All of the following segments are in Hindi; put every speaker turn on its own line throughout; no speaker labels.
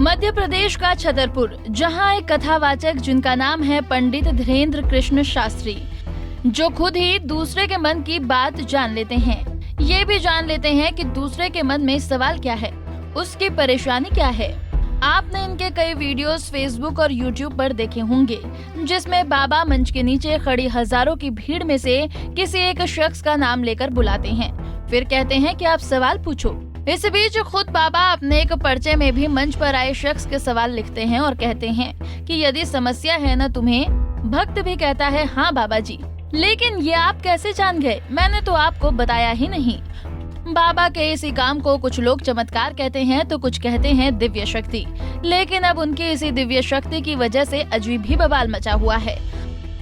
मध्य प्रदेश का छतरपुर, जहां एक कथावाचक जिनका नाम है पंडित धीरेन्द्र कृष्ण शास्त्री, जो खुद ही दूसरे के मन की बात जान लेते हैं, ये भी जान लेते हैं कि दूसरे के मन में सवाल क्या है, उसकी परेशानी क्या है। आपने इनके कई वीडियोस फेसबुक और यूट्यूब पर देखे होंगे, जिसमें बाबा मंच के नीचे खड़ी हजारों की भीड़ में से किसी एक शख्स का नाम लेकर बुलाते हैं, फिर कहते हैं कि आप सवाल पूछो। इस बीच खुद बाबा अपने एक पर्चे में भी मंच पर आए शख्स के सवाल लिखते हैं और कहते हैं कि यदि समस्या है न तुम्हें, भक्त भी कहता है हाँ बाबा जी, लेकिन ये आप कैसे जान गए, मैंने तो आपको बताया ही नहीं। बाबा के इसी काम को कुछ लोग चमत्कार कहते हैं तो कुछ कहते हैं दिव्य शक्ति, लेकिन अब उनकी इसी दिव्य शक्ति की वजह से अजीब ही बवाल मचा हुआ है।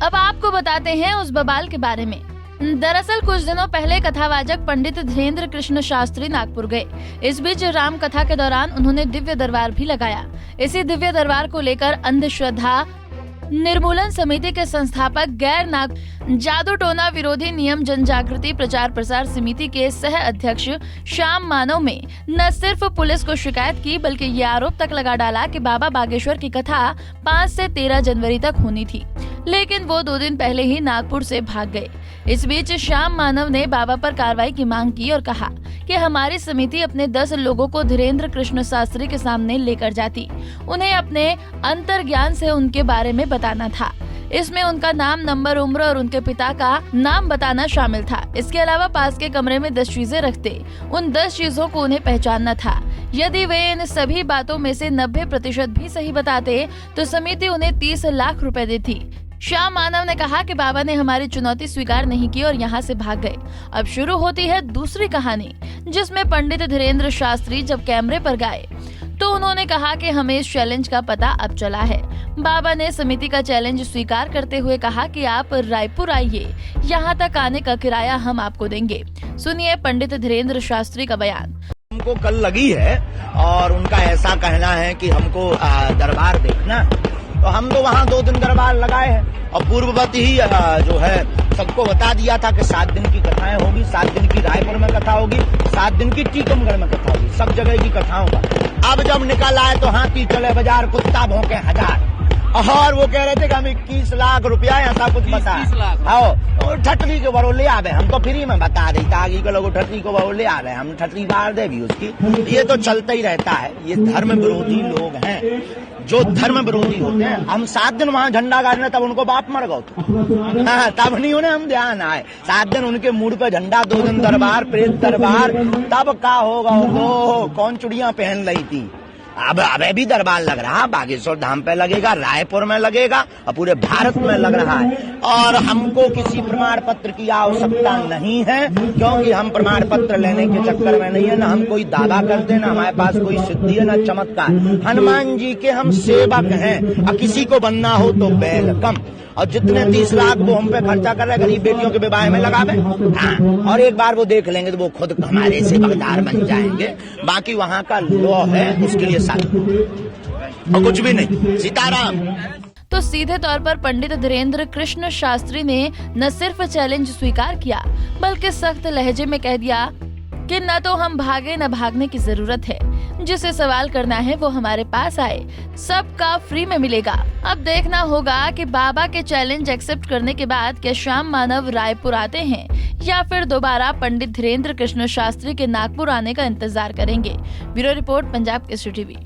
अब आपको बताते हैं उस बवाल के बारे में। दरअसल कुछ दिनों पहले कथावाचक पंडित धीरेन्द्र कृष्ण शास्त्री नागपुर गए। इस बीच राम कथा के दौरान उन्होंने दिव्य दरबार भी लगाया। इसी दिव्य दरबार को लेकर अंधश्रद्धा निर्मूलन समिति के संस्थापक जादू टोना विरोधी नियम जन जागृति प्रचार प्रसार समिति के सह अध्यक्ष श्याम मानव में न सिर्फ पुलिस को शिकायत की, बल्कि ये आरोप तक लगा डाला कि बाबा बागेश्वर की कथा 5 से 13 जनवरी तक होनी थी, लेकिन वो 2 दिन पहले ही नागपुर से भाग गए। इस बीच श्याम मानव ने बाबा पर कार्रवाई की मांग की और कहा कि हमारी समिति अपने 10 लोगों को धीरेन्द्र कृष्ण शास्त्री के सामने लेकर जाती, उन्हें अपने अंतर्ज्ञान से उनके बारे में बताना था। इसमें उनका नाम, नंबर, उम्र और उनके पिता का नाम बताना शामिल था। इसके अलावा पास के कमरे में 10 चीजें रखते, उन 10 चीजों को उन्हें पहचानना था। यदि वे इन सभी बातों में से 90% भी सही बताते तो समिति उन्हें 30 लाख रुपए देती। श्याम मानव ने कहा कि बाबा ने हमारी चुनौती स्वीकार नहीं की और यहाँ से भाग गए। अब शुरू होती है दूसरी कहानी, जिसमें पंडित धीरेन्द्र शास्त्री जब कैमरे पर गए तो उन्होंने कहा कि हमें इस चैलेंज का पता अब चला है। बाबा ने समिति का चैलेंज स्वीकार करते हुए कहा कि आप रायपुर आइए, यहाँ तक आने का किराया हम आपको देंगे। सुनिए पंडित धीरेन्द्र शास्त्री का बयान।
हमको कल लगी है और उनका ऐसा कहना है कि हमको दरबार देखना, तो हम तो वहाँ 2 दिन दरबार लगाए हैं और पूर्ववत ही जो है सबको बता दिया था कि 7 दिन की कथाएं होगी, 7 दिन की रायपुर में कथा होगी, 7 दिन की टीकमगढ़ में कथा होगी, सब जगह की कथाओं का। अब जब निकल आए तो हाथी चले बाजार, कुत्ता भौंके 1000, और वो कह रहे थे कि हम 21 लाख रुपया ऐसा कुछ बता आओ ठटरी के बरो ले आवे, हम तो फ्री में बता देता आगे के लोग ठटरी को बरो ले आवे, हम ठटरी बार दे भी उसकी। ये तो चलता ही रहता है, ये धर्म विरोधी लोग हैं जो धर्म विरोधी होते हैं। हम 7 दिन वहाँ झंडा गाड़ने, तब उनको बाप मर गए थे, हाँ, तब नहीं उन्हें हम ध्यान आए। 7 दिन उनके मूड पे झंडा, 2 दिन दरबार, प्रेत दरबार, तब का होगा वो कौन चुड़ियां पहन रही थी। अब अबे भी दरबार लग रहा, बागेश्वर धाम पे लगेगा, रायपुर में लगेगा और पूरे भारत में लग रहा है। और हमको किसी प्रमाण पत्र की आवश्यकता नहीं है, क्योंकि हम प्रमाण पत्र लेने के चक्कर में नहीं है, ना हम कोई दावा करते, ना हमारे पास कोई सिद्धि है, ना चमत्कार। हनुमान जी के हम सेवक हैं और किसी को बनना हो तो वेलकम। और जितने 30 लाख वो हम पे खर्चा कर रहे हैं गरीब बेटियों के विवाह में लगावे, हाँ, और एक बार वो देख लेंगे तो वो खुद हमारे सेवकदार बन जाएंगे। बाकी वहाँ का लॉ है, उसके लिए साथ और कुछ भी नहीं। सीताराम।
तो सीधे तौर पर पंडित धीरेन्द्र कृष्ण शास्त्री ने न सिर्फ चैलेंज स्वीकार किया, बल्कि सख्त लहजे में कह दिया कि न तो हम भागे, न भागने की जरूरत है, जिसे सवाल करना है वो हमारे पास आए, सबका फ्री में मिलेगा। अब देखना होगा कि बाबा के चैलेंज एक्सेप्ट करने के बाद क्या श्याम मानव रायपुर आते हैं या फिर दोबारा पंडित धीरेन्द्र कृष्ण शास्त्री के नागपुर आने का इंतजार करेंगे। Bureau report, Punjab Kesari TV.